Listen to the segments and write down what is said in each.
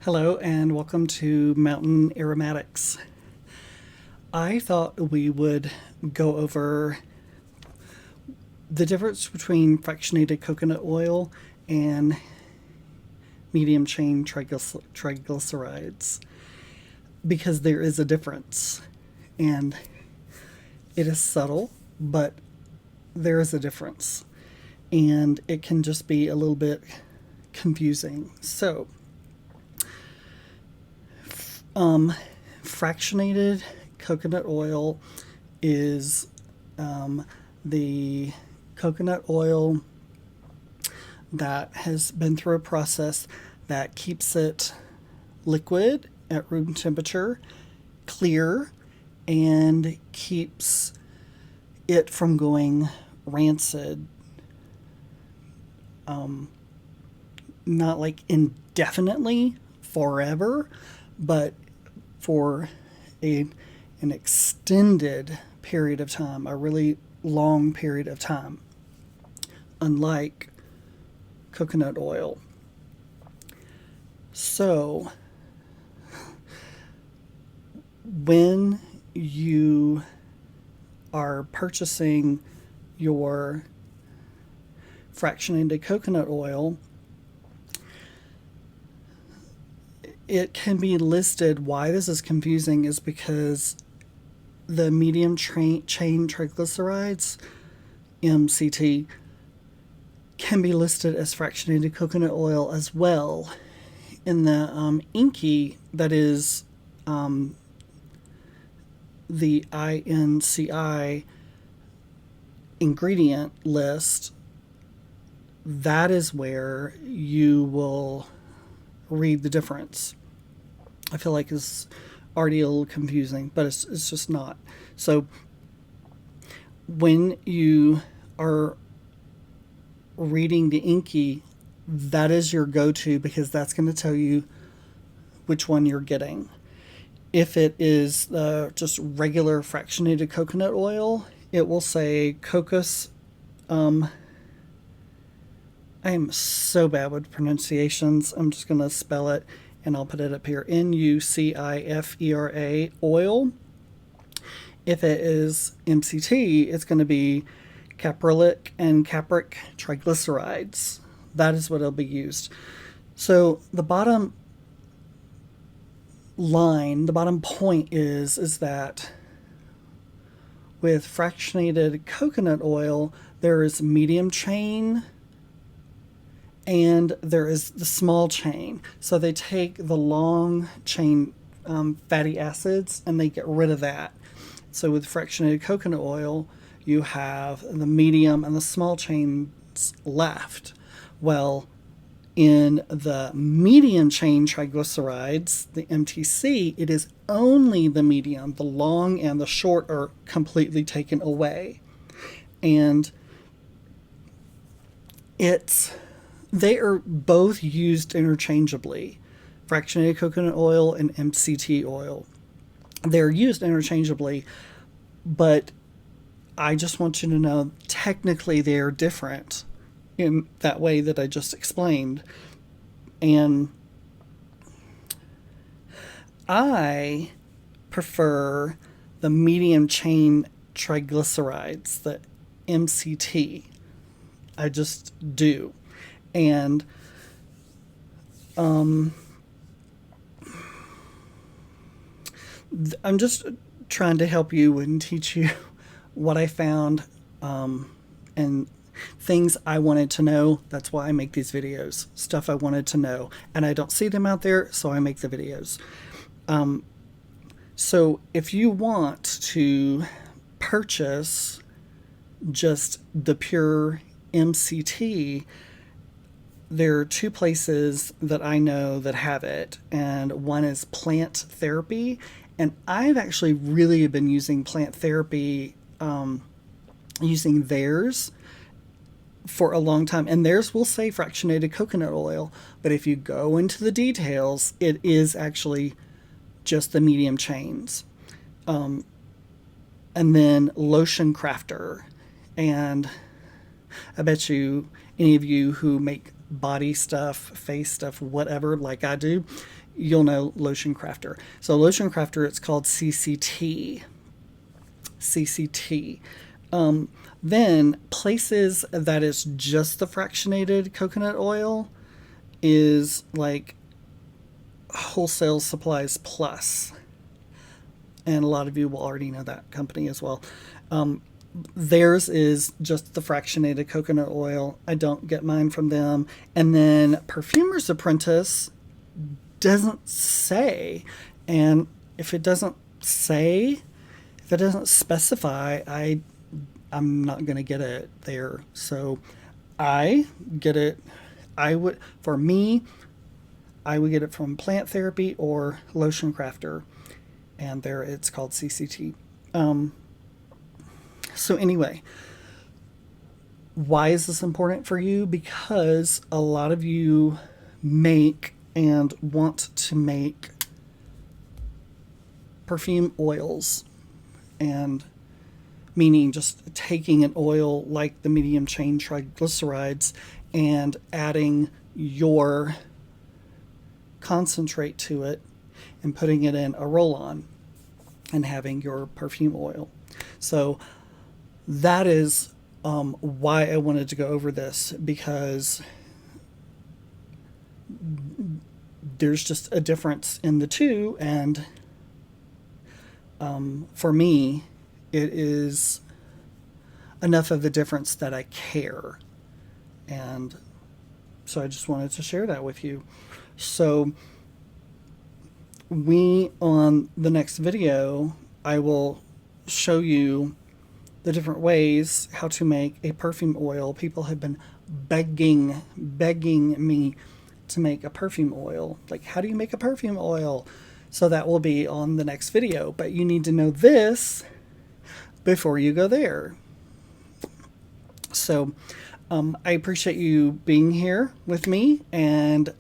Hello and welcome to Mountain Aromatics. I thought we would go over the difference between fractionated coconut oil and medium chain triglycerides because there is a difference, and it is subtle, but there is a difference, and it can just be a little bit confusing. So fractionated coconut oil is the coconut oil that has been through a process that keeps it liquid at room temperature, clear, and keeps it from going rancid. Not like indefinitely, forever, but for an extended period of time, a really long period of time, unlike coconut oil. So when you are purchasing your fractionated coconut oil, it can be listed. Why this is confusing is because the medium chain triglycerides, MCT, can be listed as fractionated coconut oil as well in the INCI, that is the INCI ingredient list. That is where you will read the difference. I feel like it's already a little confusing, but it's just not. So when you are reading the INCI, that is your go-to, because that's going to tell you which one you're getting. If it is just regular fractionated coconut oil, it will say cocos. I am so bad with pronunciations. I'm just going to spell it, and I'll put it up here. NUCIFERA oil. If it is MCT, it's going to be caprylic and capric triglycerides. That is what it'll be used. So the bottom line, the bottom point is that with fractionated coconut oil, there is medium chain and there is the small chain. So they take the long chain fatty acids and they get rid of that. So with fractionated coconut oil, you have the medium and the small chains left. Well, in the medium chain triglycerides, the MTC, it is only the medium. The long and the short are completely taken away. And they are both used interchangeably, fractionated coconut oil and MCT oil. They're used interchangeably, but I just want you to know technically they are different in that way that I just explained. And I prefer the medium chain triglycerides, the MCT. I just do. And I'm just trying to help you and teach you what I found, and things I wanted to know. That's why I make these videos, stuff I wanted to know, and I don't see them out there, so I make the videos. So if you want to purchase just the pure MCT, there are two places that I know that have it, and one is Plant Therapy, and I've actually really been using Plant Therapy, using theirs for a long time, and theirs will say fractionated coconut oil, but if you go into the details, it is actually just the medium chains. And then Lotion Crafter, and I bet you any of you who make body stuff, face stuff, whatever, like I do, you'll know Lotion Crafter. So Lotion Crafter, it's called CCT. CCT. Then places that is just the fractionated coconut oil is like Wholesale Supplies Plus. And a lot of you will already know that company as well. Theirs is just the fractionated coconut oil. I don't get mine from them. And then Perfumer's Apprentice doesn't say. And if it doesn't say, if it doesn't specify, I'm not going to get it there. So I get it. For me, I would get it from Plant Therapy or Lotion Crafter. And there it's called CCT. So anyway, why is this important for you? Because a lot of you make and want to make perfume oils, and meaning just taking an oil like the medium chain triglycerides and adding your concentrate to it and putting it in a roll-on and having your perfume oil. So that is why I wanted to go over this, because there's just a difference in the two, and for me, it is enough of a difference that I care. And so I just wanted to share that with you. So on the next video, I will show you the different ways how to make a perfume oil. People have been begging me to make a perfume oil. Like, how do you make a perfume oil? So that will be on the next video. But you need to know this before you go there. So I appreciate you being here with me, and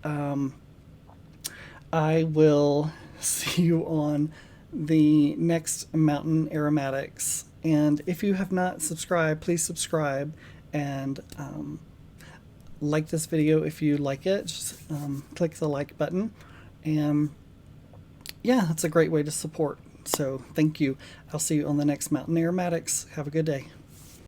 I will see you on the next Mountain Aromatics. And if you have not subscribed, please subscribe, and like this video if you like it. Just click the like button, and yeah, that's a great way to support. So thank you. I'll see you on the next Mountain Aromatics. Have a good day.